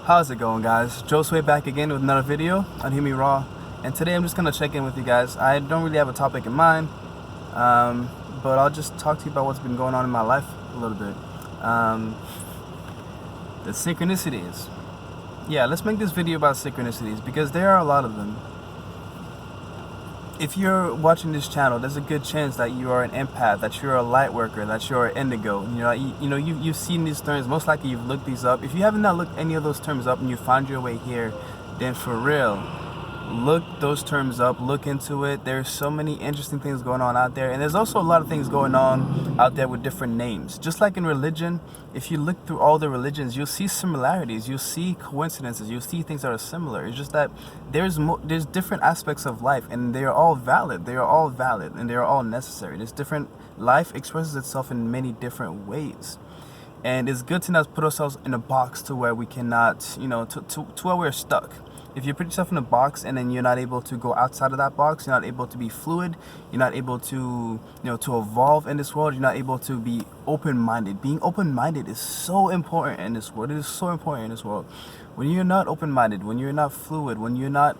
How's it going, guys? Josue back again with another video on HearmeRaw, and today I'm just gonna check in with you guys. I don't really have a topic in mind, but I'll just talk to you about what's been going on in my life a little bit. The synchronicities. Yeah, let's make this video about synchronicities because there are a lot of them. If you're watching this channel, there's a good chance that you are an empath, that you're a light worker, that you're an indigo. You've seen these terms. Most likely you've looked these up. If you haven't looked any of those terms up and you found your way here, then for real, look those terms up, look into it. There's so many interesting things going on out there, and there's also a lot of things going on out there with different names. Just like in religion, if you look through all the religions, you'll see similarities, you'll see coincidences, you'll see things that are similar. It's just that there's different aspects of life, and they are all valid. They are all valid, and they are all necessary. There's different life expresses itself in many different ways. And it's good to not put ourselves in a box to where we cannot, to where we're stuck. If you put yourself in a box and then you're not able to go outside of that box, you're not able to be fluid, you're not able to, to evolve in this world, you're not able to be open-minded. Being open-minded is so important in this world. It is so important in this world. When you're not open-minded, when you're not fluid, when you're not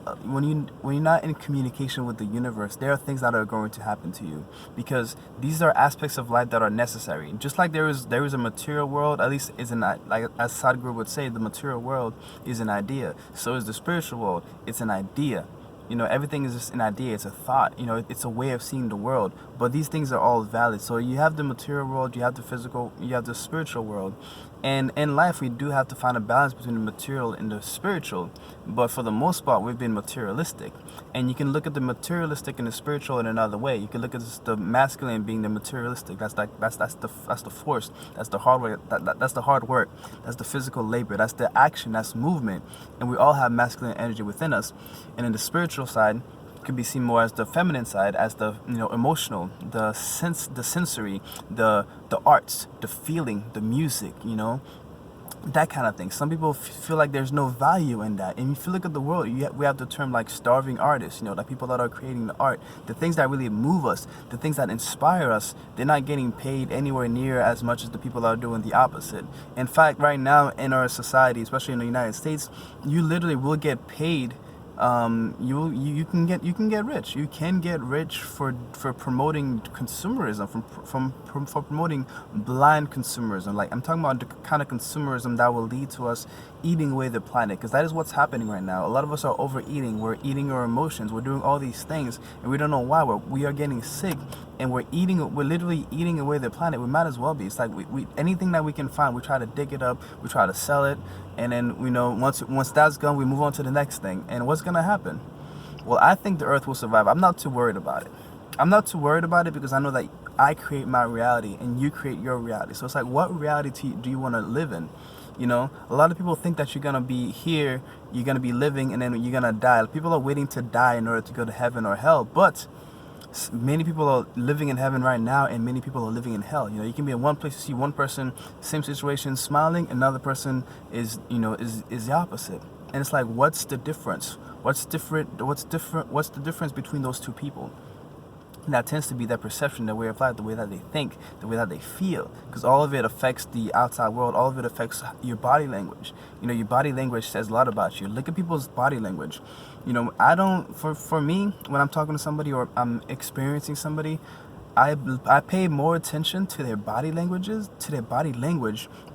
in communication with the universe, there are things that are going to happen to you, because these are aspects of life that are necessary. Just like there is a material world, at least is like as Sadhguru would say, the material world is an idea. So is the spiritual world. It's an idea. Everything is just an idea. It's a thought. It's a way of seeing the world. But these things are all valid. So you have the material world, you have the physical, you have the spiritual world. And in life, we do have to find a balance between the material and the spiritual. But for the most part, we've been materialistic. And you can look at the materialistic and the spiritual in another way. You can look at the masculine being the materialistic. That's the force. That's the hard work. That's the hard work. That's the physical labor. That's the action. That's movement. And we all have masculine energy within us. And in the spiritual side, can be seen more as the feminine side, as the emotional, the sensory, the arts, the feeling, the music, that kind of thing. Some people feel like there's no value in that. And if you look at the world, we have the term like starving artists, like people that are creating the art, the things that really move us, the things that inspire us. They're not getting paid anywhere near as much as the people that are doing the opposite. In fact, right now in our society, especially in the United States, you literally will get paid. You can get rich. You can get rich for promoting consumerism, for promoting blind consumerism. Like, I'm talking about the kind of consumerism that will lead to us eating away the planet, because that is what's happening right now. A lot of us are overeating. We're eating our emotions. We're doing all these things, and we don't know why. We are getting sick, and we're literally eating away the planet. We might as well be. It's like we anything that we can find, we try to dig it up, we try to sell it, and then once that's gone, we move on to the next thing. And what's gonna happen? Well, I think the earth will survive. I'm not too worried about it. I'm not too worried about it because I know that I create my reality and you create your reality. So it's like, what reality do you want to live in? A lot of people think that you're gonna be here, you're gonna be living, and then you're gonna die. People are waiting to die in order to go to heaven or hell, but many people are living in heaven right now, and many people are living in hell. You can be in one place, you see one person, same situation, smiling, another person is the opposite. And it's like, what's the difference? What's the difference between those two people? And that tends to be their perception, their way of life, the way that they think, the way that they feel. Because all of it affects the outside world. All of it affects your body language. Your body language says a lot about you. Look at people's body language. For me, when I'm talking to somebody or I'm experiencing somebody, I pay more attention to their body language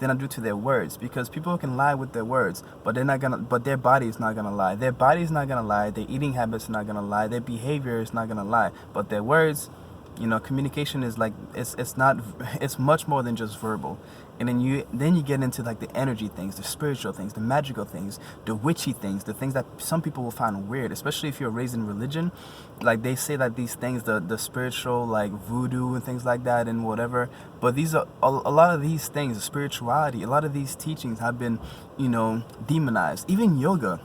than I do to their words, because people can lie with their words, but their body is not gonna lie. Their body is not gonna lie. Their eating habits are not gonna lie. Their behavior is not gonna lie. But their words, communication is like it's much more than just verbal. And then you get into like the energy things, the spiritual things, the magical things, the witchy things, the things that some people will find weird, especially if you're raised in religion. Like, they say that these things, the spiritual, like voodoo and things like that and whatever. But these are a lot of these things, the spirituality, a lot of these teachings have been, demonized. Even yoga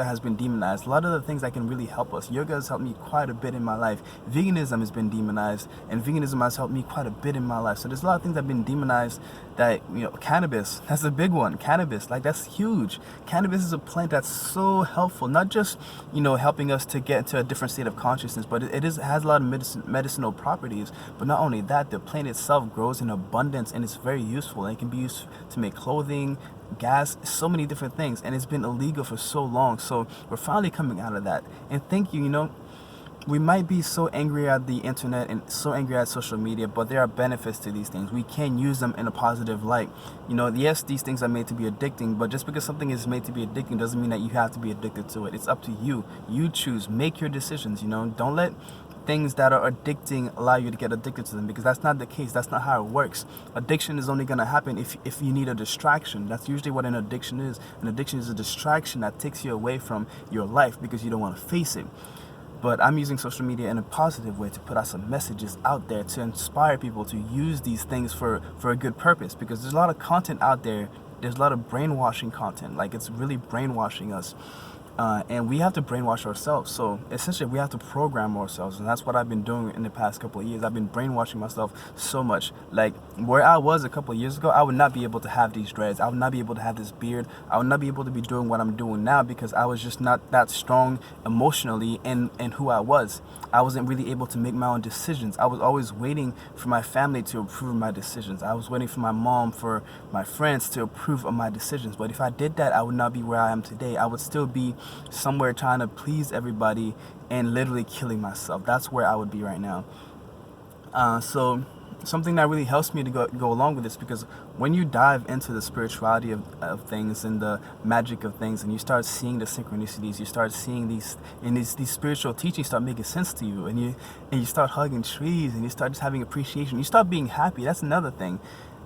has been demonized. A lot of the things that can really help us. Yoga has helped me quite a bit in my life. Veganism has been demonized, and veganism has helped me quite a bit in my life. So there's a lot of things that have been demonized. That, cannabis, that's a big one. Cannabis, like, that's huge. Cannabis is a plant that's so helpful, not just, helping us to get into a different state of consciousness, but it has a lot of medicinal properties. But not only that, the plant itself grows in abundance, and it's very useful. And it can be used to make clothing, gas, so many different things, and it's been illegal for so long. So we're finally coming out of that. And thank you, we might be so angry at the internet and so angry at social media, but there are benefits to these things. We can use them in a positive light. Yes, these things are made to be addicting, but just because something is made to be addicting doesn't mean that you have to be addicted to it. It's up to you. You choose. Make your decisions. Don't let things that are addicting allow you to get addicted to them, because that's not the case. That's not how it works. Addiction is only going to happen if you need a distraction. That's usually what an addiction is. An addiction is a distraction that takes you away from your life because you don't want to face it. But I'm using social media in a positive way to put out some messages out there to inspire people to use these things for a good purpose, because there's a lot of content out there. There's a lot of brainwashing content. Like, it's really brainwashing us. And we have to brainwash ourselves. So essentially we have to program ourselves, and that's what I've been doing in the past couple of years. I've been brainwashing myself so much. Like, where I was a couple of years ago, I would not be able to have these dreads. I would not be able to have this beard. I would not be able to be doing what I'm doing now, because I was just not that strong emotionally in who I was. I wasn't really able to make my own decisions. I was always waiting for my family to approve of my decisions. I was waiting for my mom, for my friends to approve of my decisions. But if I did that, I would not be where I am today. I would still be somewhere trying to please everybody and literally killing myself. That's where I would be right now. So something that really helps me to go along with this, because when you dive into the spirituality of things and the magic of things, and you start seeing the synchronicities, you start seeing these spiritual teachings start making sense to you, and you start hugging trees, and you start just having appreciation, you start being happy. That's another thing.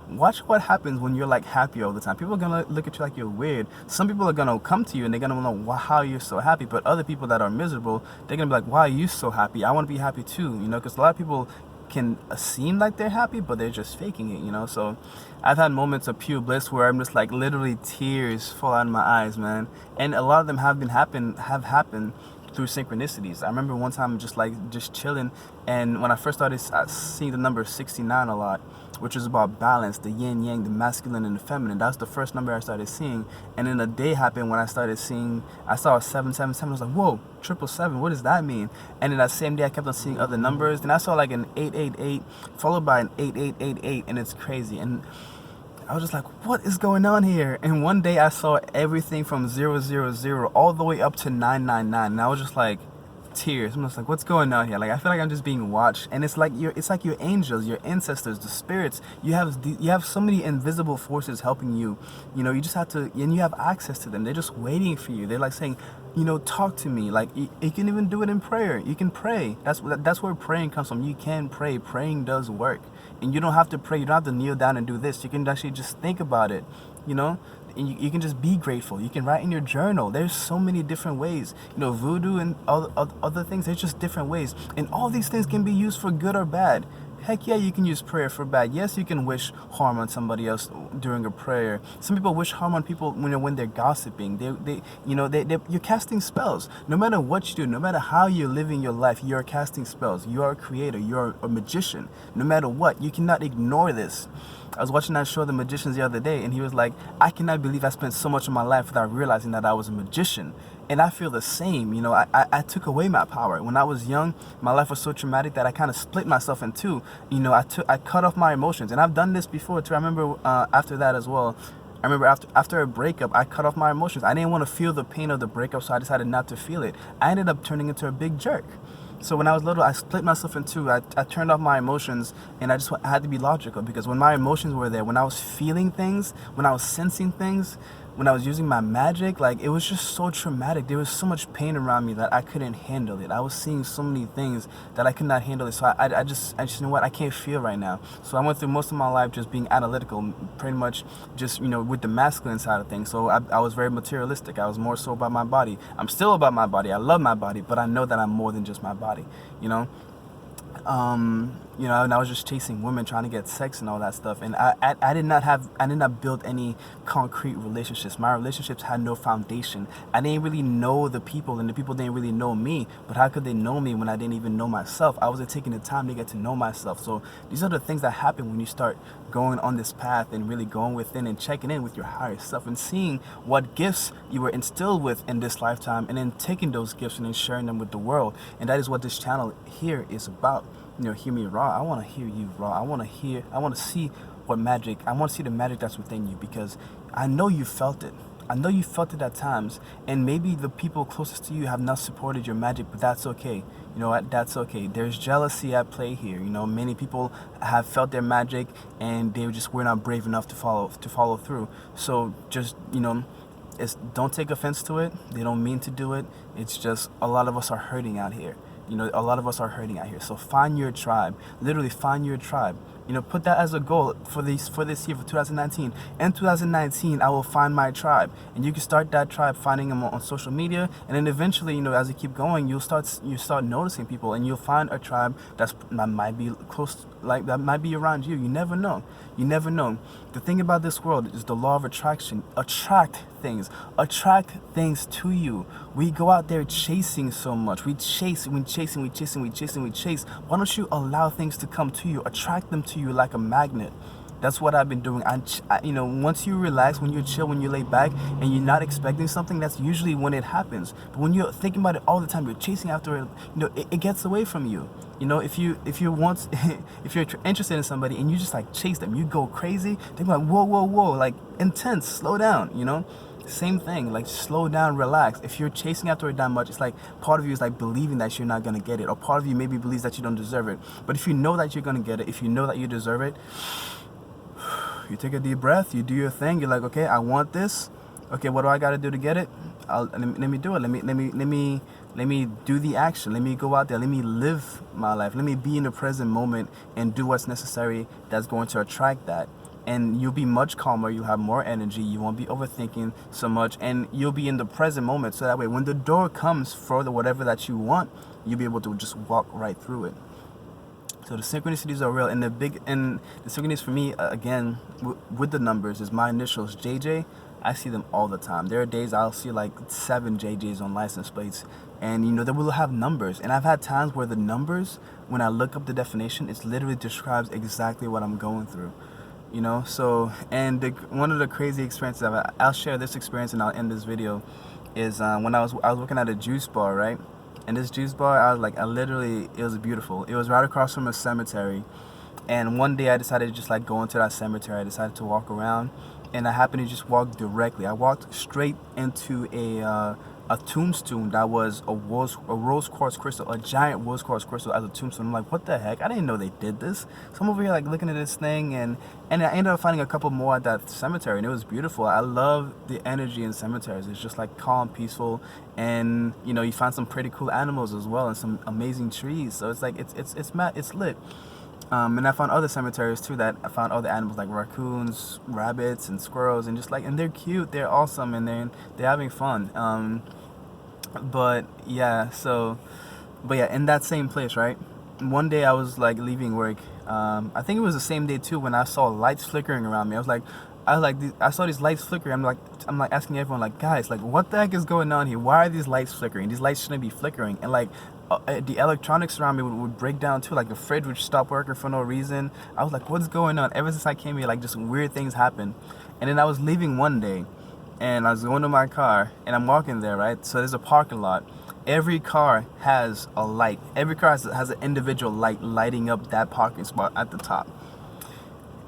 Watch what happens when you're like happy all the time. People are gonna look at you like you're weird. Some people are gonna come to you and they're gonna know how you're so happy. But other people that are miserable, they're gonna be like, why are you so happy? I want to be happy too, because a lot of people can seem like they're happy, but they're just faking it, So I've had moments of pure bliss where I'm just like literally tears fall out of my eyes, man. And a lot of them have happened through synchronicities. I remember one time just chilling, and when I first started seeing the number 69 a lot, which is about balance, the yin yang, the masculine and the feminine. That's the first number I started seeing. And then a day happened when I saw a 777. I was like, whoa, 777, what does that mean? And then that same day I kept on seeing other numbers. Then I saw like an 888 followed by an 8888, and it's crazy. And I was just like, what is going on here? And one day I saw everything from 000 all the way up to 999, and I was just like, tears. I'm just like, what's going on here? Like, I feel like I'm just being watched, and it's like your angels, your ancestors, the spirits. You have so many invisible forces helping you. You just have to, and you have access to them. They're just waiting for you. They're like saying, talk to me. Like, you can even do it in prayer. You can pray. That's where praying comes from. You can pray. Praying does work. And you don't have to pray. You don't have to kneel down and do this. You can actually just think about it, and you can just be grateful. You can write in your journal. There's so many different ways. Voodoo and other things, there's just different ways. And all these things can be used for good or bad. Heck yeah, you can use prayer for bad. Yes, you can wish harm on somebody else during a prayer. Some people wish harm on people when they're gossiping. You're casting spells. No matter what you do, no matter how you're living your life, you're casting spells. You are a creator. You're a magician. No matter what, you cannot ignore this. I was watching that show, The Magicians, the other day, and he was like, I cannot believe I spent so much of my life without realizing that I was a magician. And I feel the same. I took away my power. When I was young, my life was so traumatic that I kind of split myself in two. I cut off my emotions. And I've done this before too. I remember after that as well. I remember after a breakup, I cut off my emotions. I didn't want to feel the pain of the breakup, so I decided not to feel it. I ended up turning into a big jerk. So when I was little, I split myself in two. I turned off my emotions, and I had to be logical, because when my emotions were there, when I was feeling things, when I was sensing things, when I was using my magic, like, it was just so traumatic. There was so much pain around me that I couldn't handle it. I was seeing so many things that I could not handle it. So I just you know what, I can't feel right now. So I went through most of my life just being analytical, pretty much just, with the masculine side of things. So I was very materialistic. I was more so about my body. I'm still about my body. I love my body, but I know that I'm more than just my body, and I was just chasing women, trying to get sex and all that stuff. And I did not build any concrete relationships. My relationships had no foundation. I didn't really know the people, and the people didn't really know me. But how could they know me when I didn't even know myself? I wasn't taking the time to get to know myself. So these are the things that happen when you start going on this path and really going within and checking in with your higher self and seeing what gifts you were instilled with in this lifetime, and then taking those gifts and then sharing them with the world. And that is what this channel here is about. Hear me raw. I want to hear you raw. I want to see what magic. I want to see the magic that's within you, because I know you felt it. I know you felt it at times, and maybe the people closest to you have not supported your magic, but that's okay. You know what? That's okay. There's jealousy at play here. You know, many people have felt their magic, and they just were not brave enough to follow through. So just, you know, don't take offense to it. They don't mean to do it. It's just a lot of us are hurting out here. You know, a lot of us are hurting out here. So find your tribe. Literally find your tribe. You know, put that as a goal for this year, for 2019. In 2019, I will find my tribe, and you can start that tribe finding them on social media, and then eventually, you know, as you keep going, you start noticing people, and you'll find a tribe that might be close, like that might be around you. You never know. You never know. The thing about this world is the law of attraction. Attract things to you. We go out there chasing so much. We chase. Why don't you allow things to come to you? Attract them to you like a magnet. That's what I've been doing. You know, once you relax, when you chill, when you lay back, and you're not expecting something, that's usually when it happens. But when you're thinking about it all the time, you're chasing after it. You know, it gets away from you. You know, if you're interested in somebody and you just like chase them, you go crazy. They're like, whoa, like intense. Slow down. You know. Same thing, like slow down, relax. If you're chasing after it that much, it's like part of you is like believing that you're not gonna get it, or part of you maybe believes that you don't deserve it. But if you know that you're gonna get it, if you know that you deserve it, you take a deep breath, you do your thing. You're like, okay, I want this. Okay, what do I gotta do to get it? Let me do it. Let me do the action. Let me go out there. Let me live my life. Let me be in the present moment and do what's necessary that's going to attract that. And you'll be much calmer, you'll have more energy, you won't be overthinking so much, and you'll be in the present moment, so that way when the door comes for the whatever that you want, you'll be able to just walk right through it. So the synchronicities are real, and the synchronicities for me, again, with the numbers, is my initials, JJ. I see them all the time. There are days I'll see like 7 JJs on license plates, and you know, they will have numbers, and I've had times where the numbers, when I look up the definition, it literally describes exactly what I'm going through. You know, so, and one of the crazy experiences I'll share this experience and I'll end this video, is when I was working at a juice bar, right? And this juice bar, it was beautiful. It was right across from a cemetery, and one day I decided to just like go into that cemetery. I decided to walk around, and I happened to just walk directly. I walked straight into a tombstone that was a rose quartz crystal, a giant rose quartz crystal as a tombstone. I'm like, what the heck? I didn't know they did this. So I'm over here like looking at this thing, and I ended up finding a couple more at that cemetery, and it was beautiful. I love the energy in cemeteries. It's just like calm, peaceful, and you know, you find some pretty cool animals as well, and some amazing trees. So it's like it's lit. And I found other cemeteries too that I found other animals like raccoons, rabbits, and squirrels, and and they're cute, they're awesome, and they're having fun. But yeah, in that same place, right? One day I was like leaving work. I think it was the same day too when I saw lights flickering around me. I saw these lights flickering. I'm like asking everyone, like, guys, like, what the heck is going on here? Why are these lights flickering? These lights shouldn't be flickering. And like the electronics around me would break down too. Like the fridge would stop working for no reason. I was like, what's going on? Ever since I came here, like just weird things happen. And then I was leaving one day, and I was going to my car, and I'm walking there, right? So there's a parking lot. Every car has a light. Every car has an individual light lighting up that parking spot at the top.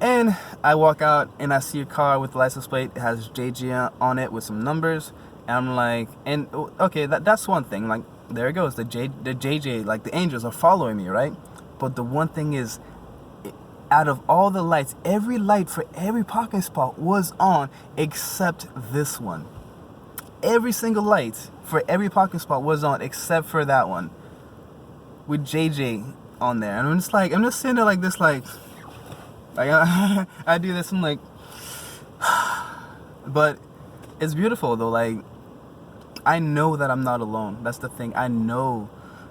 And I walk out, and I see a car with the license plate. It has JJ on it with some numbers. And I'm like, okay, that's one thing. Like, there it goes. The JJ, like the angels are following me, right? But the one thing is, out of all the lights, every light for every parking spot was on except this one. Every single light for every parking spot was on except for that one, with JJ on there. And I'm just sitting there like this, like I do this. I'm like, but it's beautiful though. Like, I know that I'm not alone. That's the thing. I know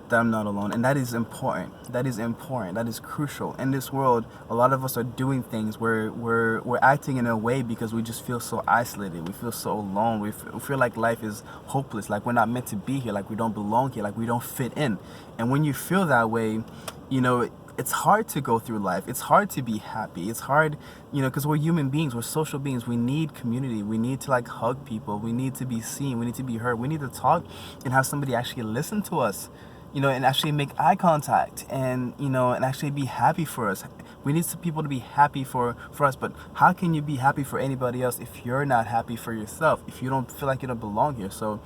that I'm not alone, and that is important. That is crucial. In this world, a lot of us are doing things where we're acting in a way because we just feel so isolated. We feel so alone. We feel like life is hopeless, like we're not meant to be here, like we don't belong here, like we don't fit in. And when you feel that way, you know, it's hard to go through life. It's hard to be happy. It's hard, you know, because we're human beings. We're social beings. We need community. We need to like hug people. We need to be seen. We need to be heard. We need to talk and have somebody actually listen to us, you know, and actually make eye contact, and, you know, and actually be happy for us. We need some people to be happy for us, but how can you be happy for anybody else if you're not happy for yourself, if you don't feel like you don't belong here? So,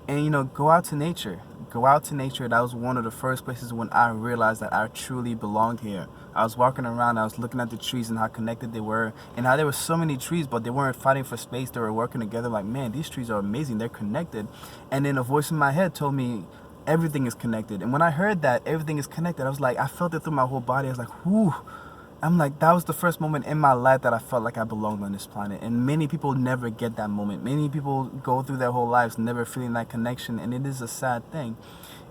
and go out to nature. Go out to nature. That was one of the first places when I realized that I truly belonged here. I was walking around, I was looking at the trees and how connected they were, and how there were so many trees, but they weren't fighting for space. They were working together. Like, man, these trees are amazing. They're connected. And then a voice in my head told me everything is connected. And when I heard that everything is connected, I was like, I felt it through my whole body. I was like, whoo. I'm like, that was the first moment in my life that I felt like I belonged on this planet. And many people never get that moment. Many people go through their whole lives never feeling that connection, and it is a sad thing.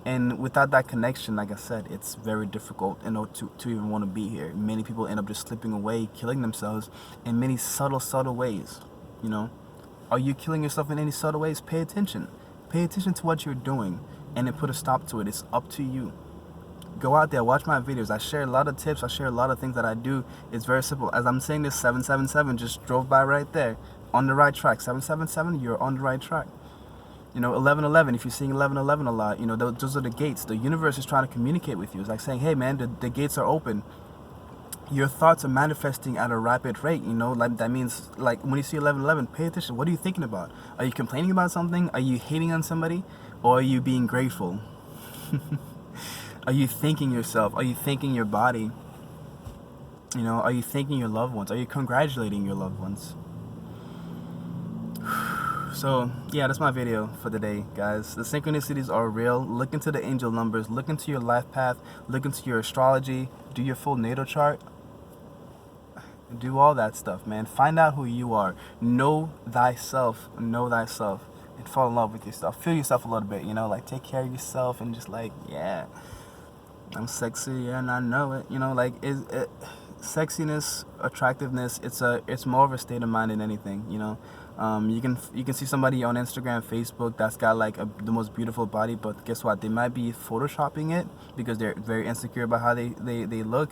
And without that connection, like I said, it's very difficult, to even want to be here. Many people end up just slipping away, killing themselves in many subtle ways. Are you killing yourself in any subtle ways? Pay attention. Pay attention to what you're doing, and then put a stop to it. It's up to you. Go out there, watch my videos. I share a lot of tips. I share a lot of things that I do. It's very simple. As I'm saying this, 777 just drove by right there. On the right track. 777, you're on the right track. 1111, if you're seeing 1111 a lot, those are the gates. The universe is trying to communicate with you. It's like saying, hey man, the gates are open. Your thoughts are manifesting at a rapid rate, like that means, like, when you see 1111, pay attention. What are you thinking about? Are you complaining about something? Are you hating on somebody? Or are you being grateful? Are you thanking yourself? Are you thanking your body? Are you thanking your loved ones? Are you congratulating your loved ones? So, yeah, that's my video for the day, guys. The synchronicities are real. Look into the angel numbers. Look into your life path. Look into your astrology. Do your full natal chart. Do all that stuff, man. Find out who you are. Know thyself. Know thyself. And fall in love with yourself. Feel yourself a little bit, like, take care of yourself and just, like, yeah, I'm sexy, yeah, and I know it. Sexiness, attractiveness, it's more of a state of mind than anything. You can see somebody on Instagram, Facebook that's got like the most beautiful body, but guess what? They might be photoshopping it because they're very insecure about how they look,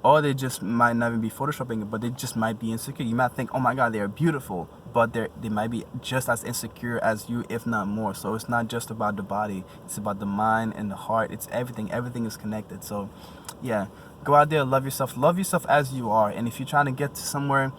or they just might not even be photoshopping it, but they just might be insecure. You might think, oh my God, they are beautiful, but they might be just as insecure as you, if not more. So it's not just about the body, it's about the mind and the heart. It's everything is connected. So yeah, go out there, love yourself as you are. And if you're trying to get to somewhere,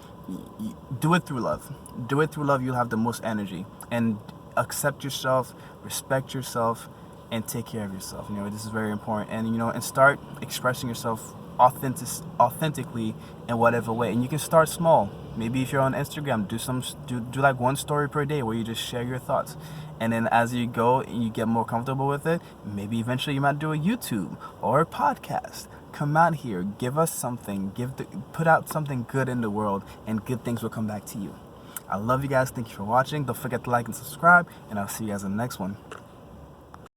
do it through love. Do it through love. You'll have the most energy. And accept yourself, respect yourself, and take care of yourself. This is very important. And start expressing yourself authentically in whatever way. And you can start small. Maybe if you're on Instagram, do like one story per day where you just share your thoughts. And then as you go and you get more comfortable with it, maybe eventually you might do a YouTube or a podcast. Come out here, give us something, put out something good in the world, and good things will come back to you. I love you guys. Thank you for watching. Don't forget to like and subscribe, and I'll see you guys in the next one.